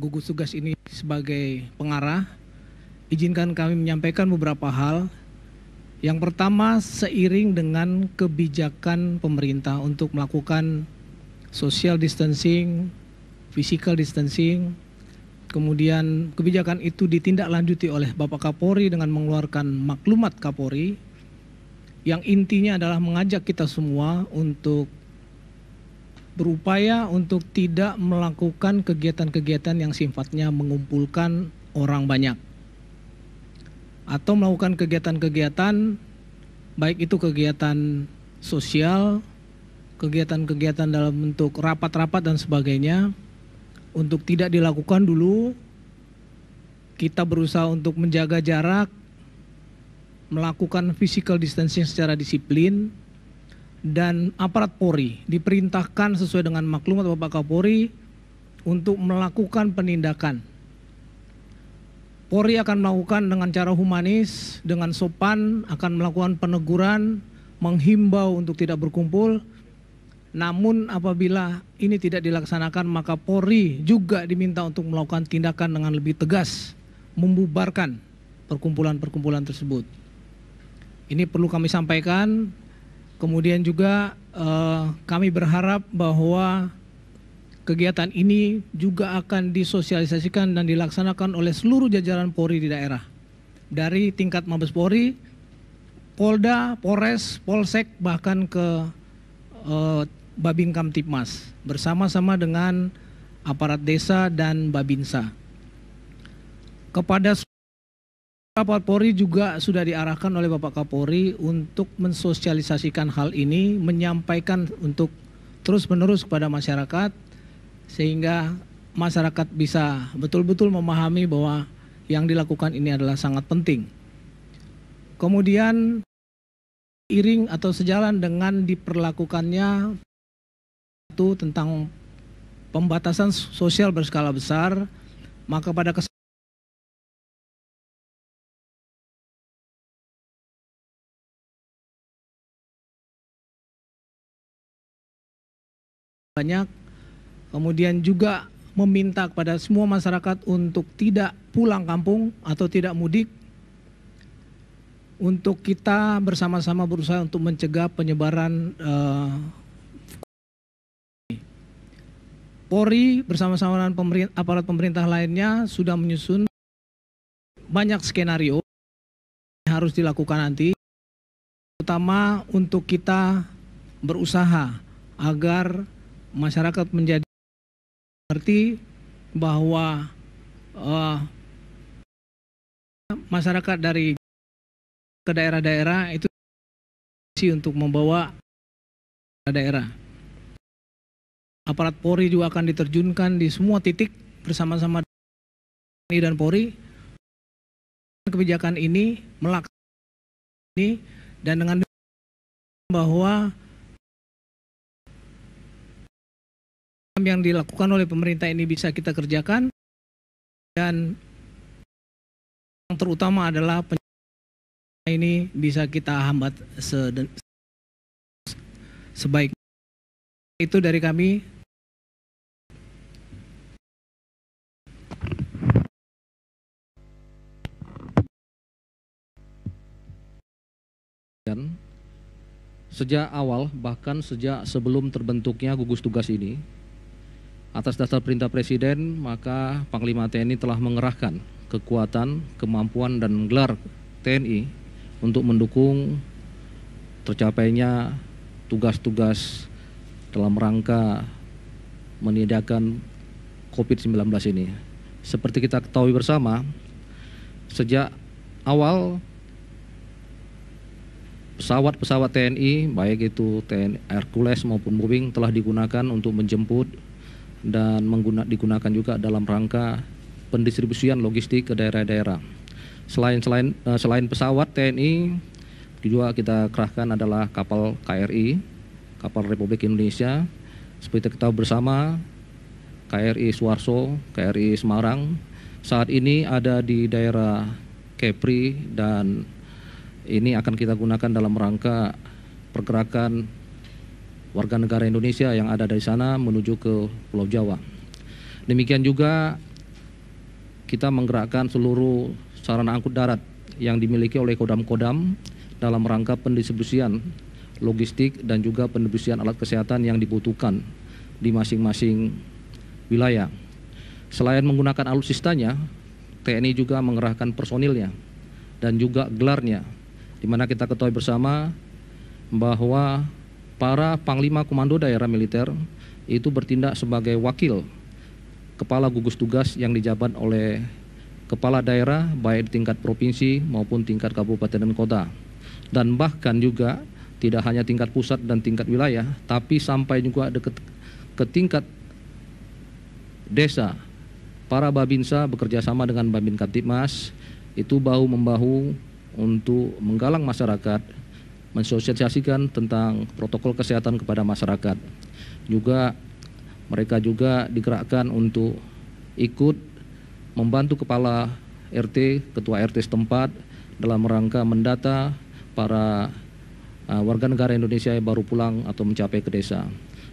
gugus tugas ini sebagai pengarah, izinkan kami menyampaikan beberapa hal. Yang pertama, seiring dengan kebijakan pemerintah untuk melakukan social distancing, physical distancing, kemudian kebijakan itu ditindaklanjuti oleh Bapak Kapolri dengan mengeluarkan maklumat Kapolri yang intinya adalah mengajak kita semua untuk berupaya untuk tidak melakukan kegiatan-kegiatan yang sifatnya mengumpulkan orang banyak atau melakukan kegiatan-kegiatan baik itu kegiatan sosial, kegiatan-kegiatan dalam bentuk rapat-rapat dan sebagainya untuk tidak dilakukan dulu. Kita berusaha untuk menjaga jarak, melakukan physical distancing secara disiplin, dan aparat Polri diperintahkan sesuai dengan maklumat Bapak Kapolri untuk melakukan penindakan. Polri akan melakukan dengan cara humanis, dengan sopan, akan melakukan peneguran, menghimbau untuk tidak berkumpul. Namun apabila ini tidak dilaksanakan, maka Polri juga diminta untuk melakukan tindakan dengan lebih tegas, membubarkan perkumpulan-perkumpulan tersebut. Ini perlu kami sampaikan. Kemudian juga kami berharap bahwa kegiatan ini juga akan disosialisasikan dan dilaksanakan oleh seluruh jajaran Polri di daerah. Dari tingkat Mabes Polri, Polda, Polres, Polsek, bahkan ke Babin Kamtipmas bersama-sama dengan aparat desa dan Babinsa. Kepada aparat Polri juga sudah diarahkan oleh Bapak Kapolri untuk mensosialisasikan hal ini, menyampaikan untuk terus-menerus kepada masyarakat sehingga masyarakat bisa betul-betul memahami bahwa yang dilakukan ini adalah sangat penting. Kemudian iring atau sejalan dengan diperlakukannya itu tentang pembatasan sosial berskala besar, maka pada banyak, kemudian juga meminta kepada semua masyarakat untuk tidak pulang kampung atau tidak mudik, untuk kita bersama-sama berusaha untuk mencegah penyebaran Polri bersama-sama dengan aparat pemerintah lainnya sudah menyusun banyak skenario yang harus dilakukan nanti, terutama untuk kita berusaha agar masyarakat menjadi mengerti bahwa masyarakat dari ke daerah-daerah itu untuk membawa daerah. Aparat Polri juga akan diterjunkan di semua titik bersama-sama TNI dan Polri. Kebijakan ini melaksanakan ini dan dengan bahwa yang dilakukan oleh pemerintah ini bisa kita kerjakan, dan yang terutama adalah ini bisa kita hambat sebaik itu dari kami. Dan sejak awal, bahkan sejak sebelum terbentuknya gugus tugas ini, atas dasar perintah Presiden, maka Panglima TNI telah mengerahkan kekuatan, kemampuan, dan gelar TNI untuk mendukung tercapainya tugas-tugas dalam rangka menindakan COVID-19 ini. Seperti kita ketahui bersama, sejak awal pesawat-pesawat TNI, baik itu TNI Hercules maupun Boeing, telah digunakan untuk menjemput dan digunakan juga dalam rangka pendistribusian logistik ke daerah-daerah. Selain pesawat TNI, juga kita kerahkan adalah kapal KRI, kapal Republik Indonesia. Seperti kita bersama, KRI Suharto, KRI Semarang, saat ini ada di daerah Kepri, dan ini akan kita gunakan dalam rangka pergerakan warga negara Indonesia yang ada dari sana menuju ke Pulau Jawa. Demikian juga kita menggerakkan seluruh sarana angkut darat yang dimiliki oleh Kodam-Kodam dalam rangka pendistribusian logistik dan juga pendistribusian alat kesehatan yang dibutuhkan di masing-masing wilayah. Selain menggunakan alutsistanya, TNI juga mengerahkan personilnya dan juga gelarnya, di mana kita ketahui bersama bahwa para Panglima Komando Daerah Militer itu bertindak sebagai wakil kepala gugus tugas yang dijabat oleh kepala daerah baik di tingkat provinsi maupun tingkat kabupaten dan kota. Dan bahkan juga tidak hanya tingkat pusat dan tingkat wilayah, tapi sampai juga ke tingkat desa. Para Babinsa bekerja sama dengan Babin Kaptipmas itu bahu-membahu untuk menggalang masyarakat, mensosialisasikan tentang protokol kesehatan kepada masyarakat. Juga mereka juga digerakkan untuk ikut membantu kepala RT, ketua RT setempat dalam rangka mendata para warga negara Indonesia yang baru pulang atau mencapai ke desa.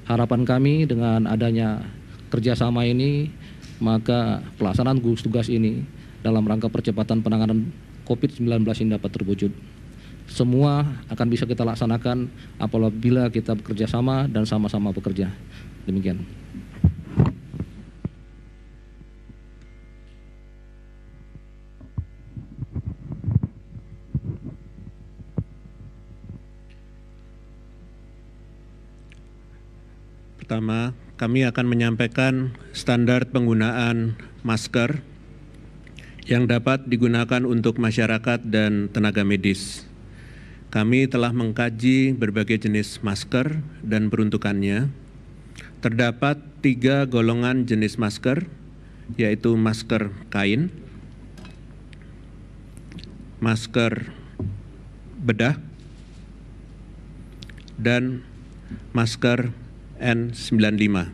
Harapan kami dengan adanya kerjasama ini, maka pelaksanaan gugus tugas ini dalam rangka percepatan penanganan COVID-19 ini dapat terwujud. Semua akan bisa kita laksanakan apabila kita bekerja sama dan sama-sama bekerja. Demikian. Pertama, kami akan menyampaikan standar penggunaan masker yang dapat digunakan untuk masyarakat dan tenaga medis. Kami telah mengkaji berbagai jenis masker dan peruntukannya. Terdapat 3 golongan jenis masker, yaitu masker kain, masker bedah, dan masker N95.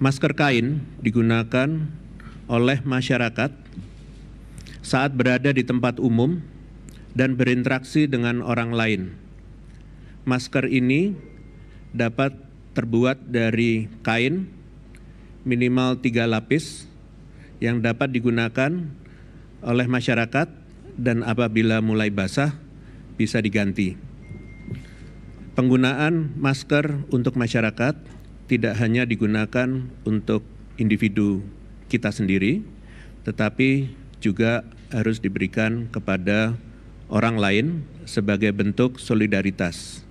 Masker kain digunakan oleh masyarakat saat berada di tempat umum dan berinteraksi dengan orang lain. Masker ini dapat terbuat dari kain minimal 3 lapis yang dapat digunakan oleh masyarakat dan apabila mulai basah bisa diganti. Penggunaan masker untuk masyarakat tidak hanya digunakan untuk individu kita sendiri, tetapi juga harus diberikan kepada orang lain sebagai bentuk solidaritas.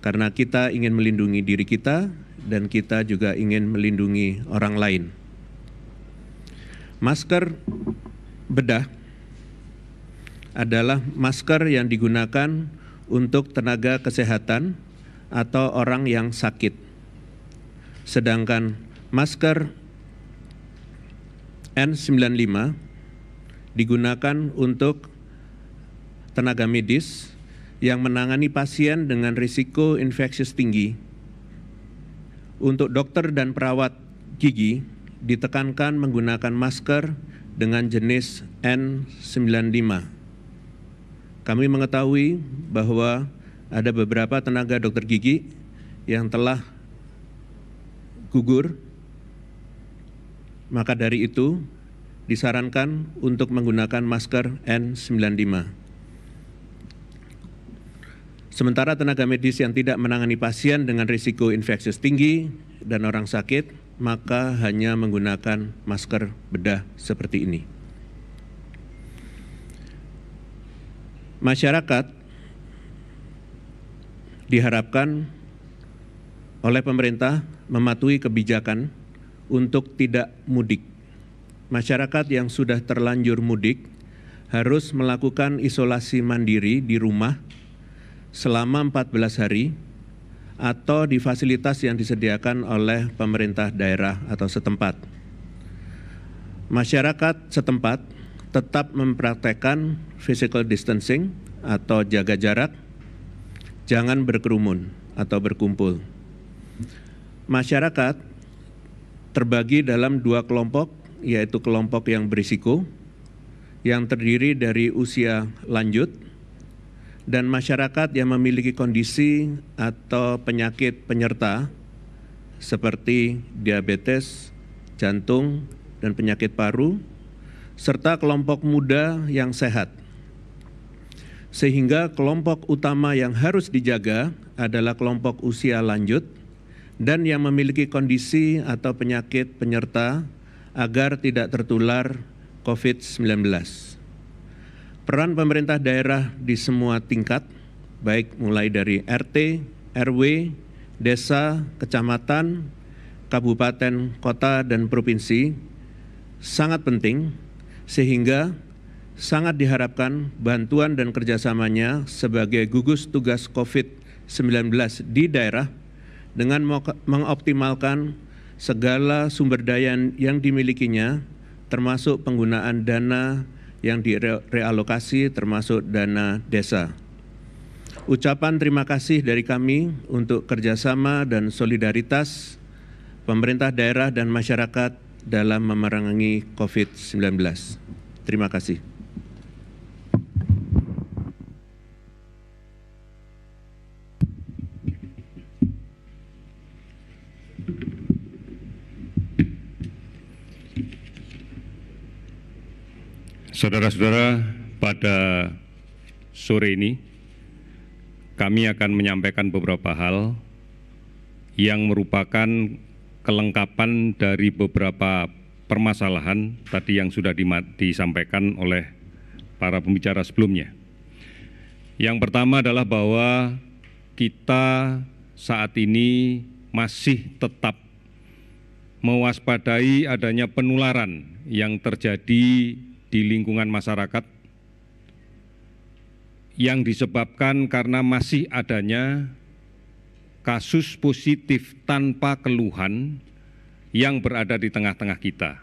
Karena kita ingin melindungi diri kita dan kita juga ingin melindungi orang lain. Masker bedah adalah masker yang digunakan untuk tenaga kesehatan atau orang yang sakit. Sedangkan masker N95 digunakan untuk tenaga medis yang menangani pasien dengan risiko infeksius tinggi. Untuk dokter dan perawat gigi ditekankan menggunakan masker dengan jenis N95. Kami mengetahui bahwa ada beberapa tenaga dokter gigi yang telah gugur, maka dari itu disarankan untuk menggunakan masker N95. Sementara tenaga medis yang tidak menangani pasien dengan risiko infeksius tinggi dan orang sakit, maka hanya menggunakan masker bedah seperti ini. Masyarakat diharapkan oleh pemerintah mematuhi kebijakan untuk tidak mudik. Masyarakat yang sudah terlanjur mudik harus melakukan isolasi mandiri di rumah selama 14 hari atau di fasilitas yang disediakan oleh pemerintah daerah atau setempat. Masyarakat setempat tetap mempraktekkan physical distancing atau jaga jarak, jangan berkerumun atau berkumpul. Masyarakat terbagi dalam 2 kelompok, yaitu kelompok yang berisiko, yang terdiri dari usia lanjut, dan masyarakat yang memiliki kondisi atau penyakit penyerta seperti diabetes, jantung, dan penyakit paru, serta kelompok muda yang sehat. Sehingga kelompok utama yang harus dijaga adalah kelompok usia lanjut dan yang memiliki kondisi atau penyakit penyerta agar tidak tertular COVID-19. Peran pemerintah daerah di semua tingkat, baik mulai dari RT, RW, desa, kecamatan, kabupaten, kota, dan provinsi, sangat penting sehingga sangat diharapkan bantuan dan kerjasamanya sebagai gugus tugas COVID-19 di daerah dengan mengoptimalkan segala sumber daya yang dimilikinya, termasuk penggunaan dana yang direalokasi termasuk dana desa. Ucapan terima kasih dari kami untuk kerjasama dan solidaritas pemerintah daerah dan masyarakat dalam memerangi COVID-19. Terima kasih. Saudara-saudara, pada sore ini kami akan menyampaikan beberapa hal yang merupakan kelengkapan dari beberapa permasalahan tadi yang sudah disampaikan oleh para pembicara sebelumnya. Yang pertama adalah bahwa kita saat ini masih tetap mewaspadai adanya penularan yang terjadi di lingkungan masyarakat yang disebabkan karena masih adanya kasus positif tanpa keluhan yang berada di tengah-tengah kita.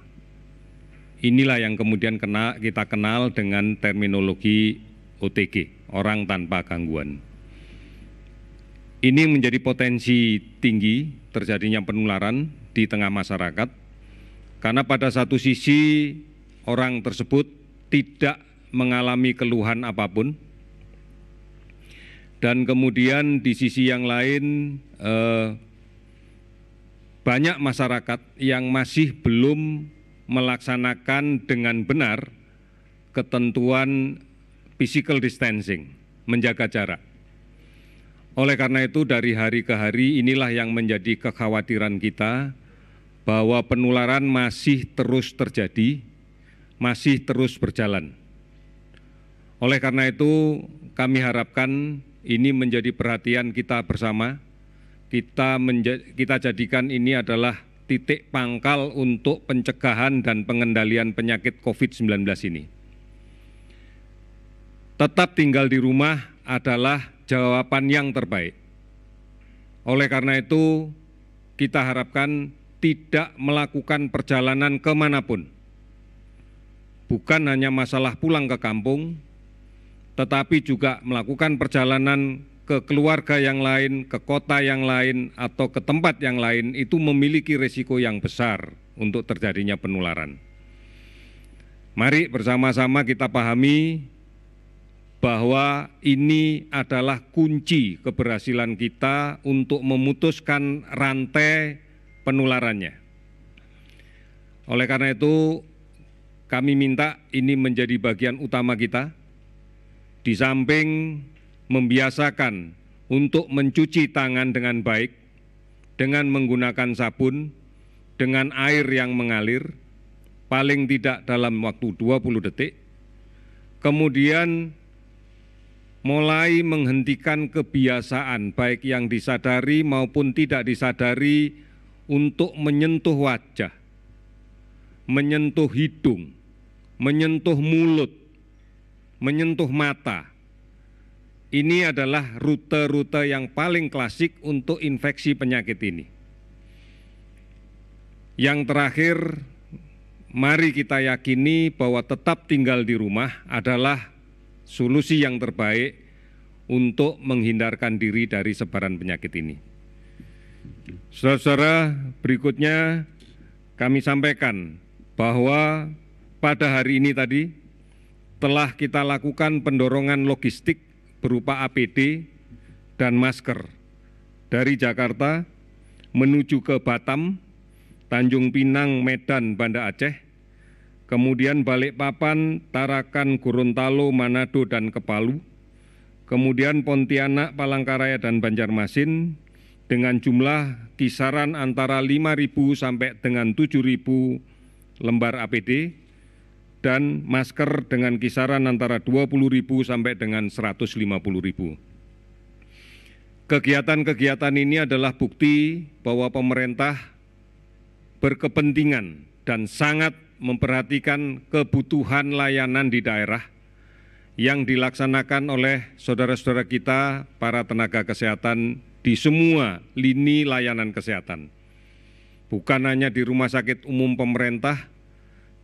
Inilah yang kemudian kita kenal dengan terminologi OTG, orang tanpa gangguan. Ini menjadi potensi tinggi terjadinya penularan di tengah masyarakat, karena pada satu sisi orang tersebut tidak mengalami keluhan apapun, dan kemudian di sisi yang lain banyak masyarakat yang masih belum melaksanakan dengan benar ketentuan physical distancing, menjaga jarak. Oleh karena itu dari hari ke hari inilah yang menjadi kekhawatiran kita, bahwa penularan masih terus terjadi, masih terus berjalan. Oleh karena itu kami harapkan ini menjadi perhatian kita bersama. Kita jadikan ini adalah titik pangkal untuk pencegahan dan pengendalian penyakit COVID-19 ini. Tetap tinggal di rumah adalah jawaban yang terbaik. Oleh karena itu kita harapkan tidak melakukan perjalanan kemanapun. Bukan hanya masalah pulang ke kampung, tetapi juga melakukan perjalanan ke keluarga yang lain, ke kota yang lain, atau ke tempat yang lain, itu memiliki risiko yang besar untuk terjadinya penularan. Mari bersama-sama kita pahami bahwa ini adalah kunci keberhasilan kita untuk memutuskan rantai penularannya. Oleh karena itu, kami minta ini menjadi bagian utama kita, di samping membiasakan untuk mencuci tangan dengan baik, dengan menggunakan sabun, dengan air yang mengalir, paling tidak dalam waktu 20 detik, kemudian mulai menghentikan kebiasaan, baik yang disadari maupun tidak disadari, untuk menyentuh wajah, menyentuh hidung, menyentuh mulut, menyentuh mata. Ini adalah rute-rute yang paling klasik untuk infeksi penyakit ini. Yang terakhir, mari kita yakini bahwa tetap tinggal di rumah adalah solusi yang terbaik untuk menghindarkan diri dari sebaran penyakit ini. Saudara-saudara, berikutnya kami sampaikan bahwa pada hari ini tadi telah kita lakukan pendorongan logistik berupa APD dan masker dari Jakarta menuju ke Batam, Tanjung Pinang, Medan, Banda Aceh, kemudian Balikpapan, Tarakan, Gorontalo, Manado, dan Kepalu, kemudian Pontianak, Palangkaraya, dan Banjarmasin, dengan jumlah kisaran antara 5.000 sampai dengan 7.000 lembar APD, dan masker dengan kisaran antara 20.000 sampai dengan 150.000. Kegiatan-kegiatan ini adalah bukti bahwa pemerintah berkepentingan dan sangat memperhatikan kebutuhan layanan di daerah yang dilaksanakan oleh saudara-saudara kita, para tenaga kesehatan di semua lini layanan kesehatan. Bukan hanya di rumah sakit umum pemerintah,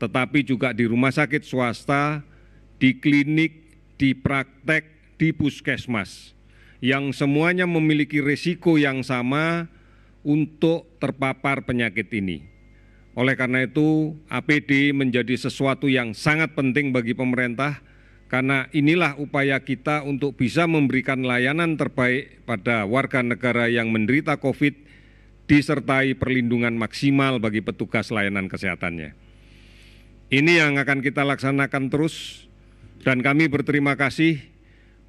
tetapi juga di rumah sakit swasta, di klinik, di praktek, di puskesmas, yang semuanya memiliki risiko yang sama untuk terpapar penyakit ini. Oleh karena itu, APD menjadi sesuatu yang sangat penting bagi pemerintah, karena inilah upaya kita untuk bisa memberikan layanan terbaik pada warga negara yang menderita COVID, disertai perlindungan maksimal bagi petugas layanan kesehatannya. Ini yang akan kita laksanakan terus, dan kami berterima kasih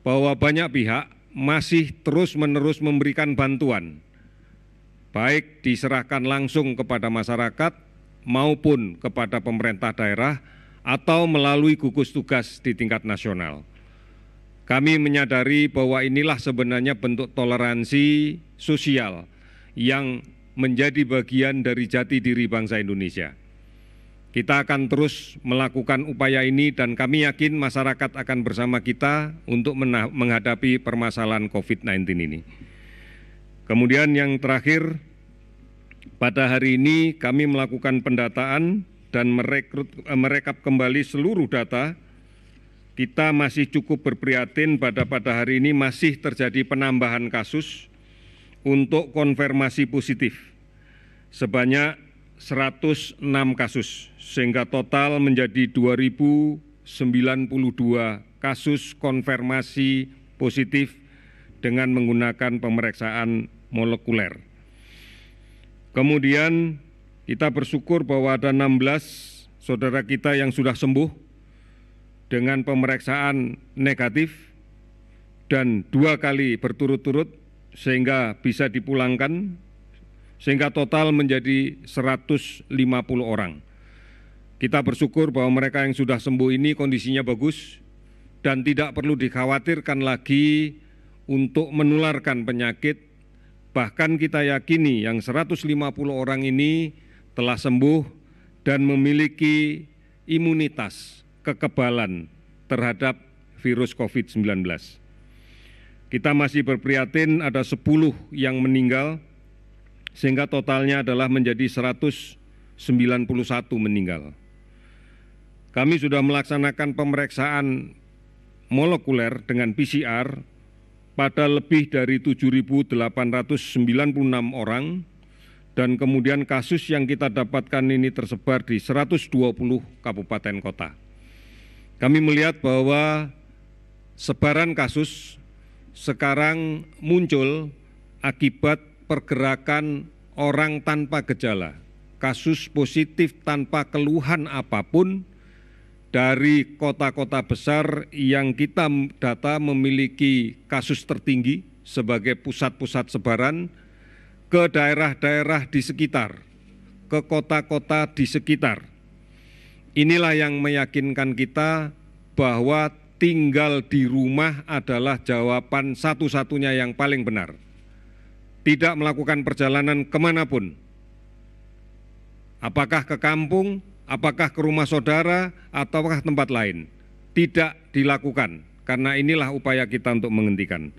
bahwa banyak pihak masih terus-menerus memberikan bantuan, baik diserahkan langsung kepada masyarakat maupun kepada pemerintah daerah atau melalui gugus tugas di tingkat nasional. Kami menyadari bahwa inilah sebenarnya bentuk toleransi sosial yang menjadi bagian dari jati diri bangsa Indonesia. Kita akan terus melakukan upaya ini dan kami yakin masyarakat akan bersama kita untuk menghadapi permasalahan COVID-19 ini. Kemudian yang terakhir, pada hari ini kami melakukan pendataan dan merekap kembali seluruh data. Kita masih cukup berprihatin pada hari ini masih terjadi penambahan kasus untuk konfirmasi positif sebanyak 106 kasus, sehingga total menjadi 2.092 kasus konfirmasi positif dengan menggunakan pemeriksaan molekuler. Kemudian kita bersyukur bahwa ada 16 saudara kita yang sudah sembuh dengan pemeriksaan negatif dan 2 kali berturut-turut sehingga bisa dipulangkan, sehingga total menjadi 150 orang. Kita bersyukur bahwa mereka yang sudah sembuh ini kondisinya bagus dan tidak perlu dikhawatirkan lagi untuk menularkan penyakit. Bahkan kita yakini yang 150 orang ini telah sembuh dan memiliki imunitas, kekebalan terhadap virus COVID-19. Kita masih berprihatin ada 10 yang meninggal, sehingga totalnya adalah menjadi 191 meninggal. Kami sudah melaksanakan pemeriksaan molekuler dengan PCR pada lebih dari 7.896 orang, dan kemudian kasus yang kita dapatkan ini tersebar di 120 kabupaten kota. Kami melihat bahwa sebaran kasus sekarang muncul akibat pergerakan orang tanpa gejala, kasus positif tanpa keluhan apapun dari kota-kota besar yang kita data memiliki kasus tertinggi sebagai pusat-pusat sebaran, ke daerah-daerah di sekitar, ke kota-kota di sekitar. Inilah yang meyakinkan kita bahwa tinggal di rumah adalah jawaban satu-satunya yang paling benar. Tidak melakukan perjalanan kemanapun, apakah ke kampung, apakah ke rumah saudara, ataukah tempat lain. Tidak dilakukan, karena inilah upaya kita untuk menghentikan.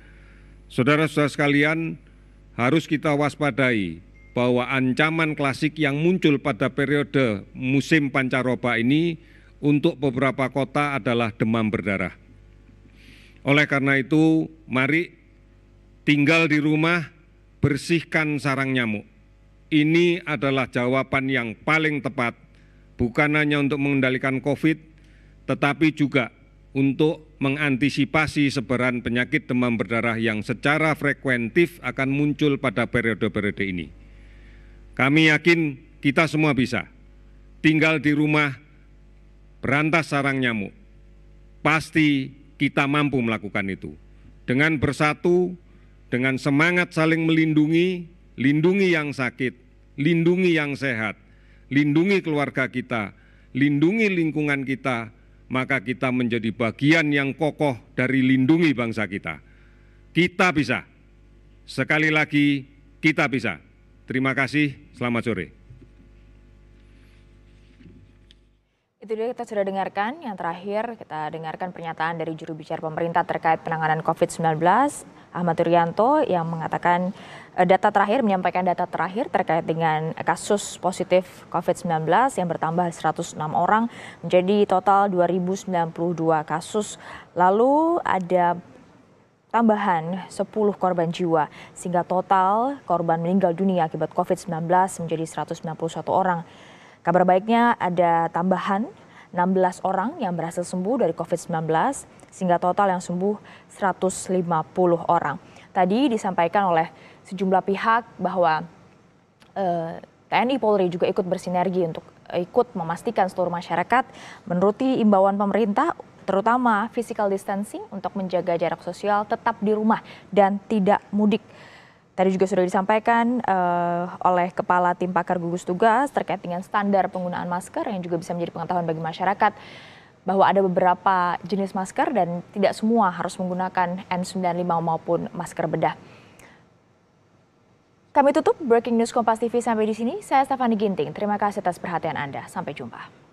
Saudara-saudara sekalian, harus kita waspadai bahwa ancaman klasik yang muncul pada periode musim pancaroba ini untuk beberapa kota adalah demam berdarah. Oleh karena itu, mari tinggal di rumah, bersihkan sarang nyamuk. Ini adalah jawaban yang paling tepat, bukan hanya untuk mengendalikan COVID, tetapi juga untuk mengantisipasi sebaran penyakit demam berdarah yang secara frekuentif akan muncul pada periode-periode ini. Kami yakin kita semua bisa tinggal di rumah, berantas sarang nyamuk, pasti kita mampu melakukan itu. Dengan bersatu, dengan semangat saling melindungi, lindungi yang sakit, lindungi yang sehat, lindungi keluarga kita, lindungi lingkungan kita, maka kita menjadi bagian yang kokoh dari lindungi bangsa kita. Kita bisa. Sekali lagi, kita bisa. Terima kasih, selamat sore. Itu dia kita sudah dengarkan. Yang terakhir kita dengarkan pernyataan dari juru bicara pemerintah terkait penanganan COVID-19, Ahmad Yuryanto, yang mengatakan menyampaikan data terakhir terkait dengan kasus positif COVID-19 yang bertambah 106 orang menjadi total 2.092 kasus. Lalu ada tambahan 10 korban jiwa sehingga total korban meninggal dunia akibat COVID-19 menjadi 191 orang. Kabar baiknya ada tambahan 16 orang yang berhasil sembuh dari COVID-19 sehingga total yang sembuh 150 orang. Tadi disampaikan oleh sejumlah pihak bahwa TNI Polri juga ikut bersinergi untuk ikut memastikan seluruh masyarakat menuruti imbauan pemerintah, terutama physical distancing untuk menjaga jarak sosial, tetap di rumah dan tidak mudik. Tadi juga sudah disampaikan oleh Kepala Tim Pakar Gugus Tugas terkait dengan standar penggunaan masker yang juga bisa menjadi pengetahuan bagi masyarakat bahwa ada beberapa jenis masker dan tidak semua harus menggunakan N95 maupun masker bedah. Kami tutup Breaking News Kompas TV sampai di sini. Saya Stefani Ginting. Terima kasih atas perhatian Anda. Sampai jumpa.